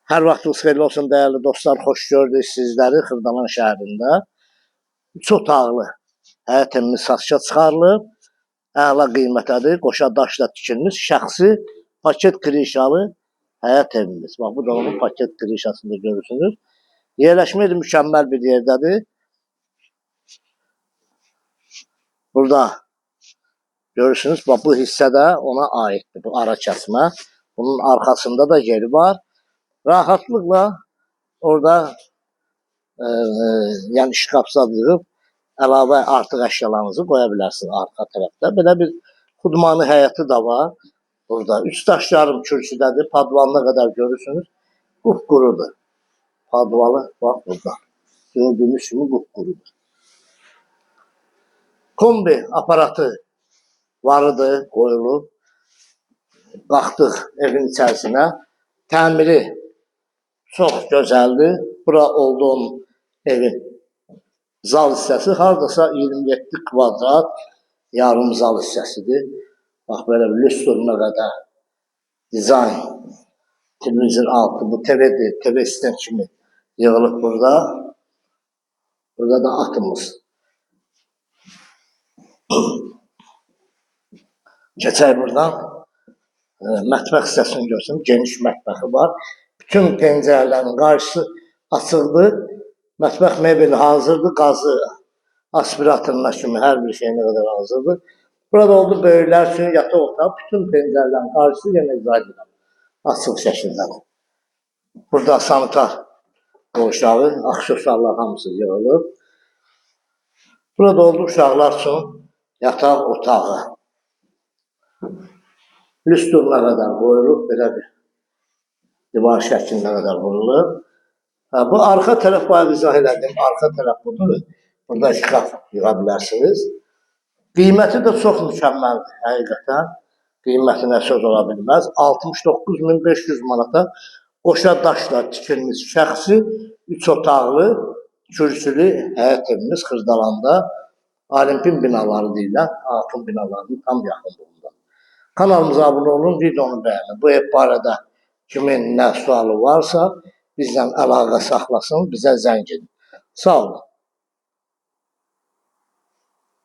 Hər vaxtınız xeyirli olsun dəyərli dostlar. Xoş gördük sizləri Xırdalan şəhərində. 3 otaqlı həyət evimiz satışa çıxarılıb. Əla qiymətədir. Qoşa daşla tikilmiş şəxsi paket krişalı həyət evimiz. Bax, bu da onun paket krişasını görürsünüz. Yerləşmə yeri mükəmməl bir yerdədir. Burada görürsünüz, bax, bu hissədə ona aiddir. Bu ara kəsmə. Bunun arxasında da yeri var. Rahatlıqla orada yəni şkafsa yığıb əlavə artıq əşyalarınızı qoya bilərsiniz arxa tərəfdə. Belə bir xudmanı həyəti də var. Burada 3 daş yarım kürsüdədir. Padvalına qədər görürsünüz. Qupqurudur. Padvalı bax burada. Gördüyünüz kimi qupqurudur. Kombi aparatı varıdır, qoyulub. Baxdıq evin içərisinə. Təmiri çox gözəldir. Bura olduğum evin zal hissəsi hardasa 27 kvadrat yarım zal hissəsidir. Bax, belə bir lüstruna qədər dizayn, televizor altı, bu TV'dir, TV sistem kimi yığılıb burada. Burada da atımız. Keçək buradan. Mətbəx hissəsini görsün, geniş mətbəxi var. Bütün pəncərələrin qarşısı açıqdır. Mətbəx mebeli hazırdır. Qazı, aspiratoruna kimi hər bir şeyinə qədər hazırdır. Burada oldu böyüklər üçün yataq otağı. Bütün pəncərələrin qarşısı yenə izah açıq şəkildədir. Burada sanitar qovşağı, aksesuarlar hamısı yığılıb. Burada oldu uşaqlar üçün yataq otağı. Lüstruna qədər qoyulub, belə bir divar şəklinə qədər vurulub. Bu arxa tərəf, bayaq izah elədim, arxa tərəf budur. Burada şkaf yığa bilərsiniz. Qiyməti də çox mükəmməldir, həqiqətən. Qiymətinə söz ola bilməz. 69.500 manata qoşa daşla tikilmiş şəxsi 3 otaqlı, kürsülü həyət evimiz Xırdalanda. Olimpin binaları deyilən, Atın binalarının tam yaxınlığında. Kanalımıza abunə olun, videonu bəyənin. Bu ev barədə kimin nə sualı varsa bizdən əlaqə saxlasın, bizə zəng edin. Sağ olun.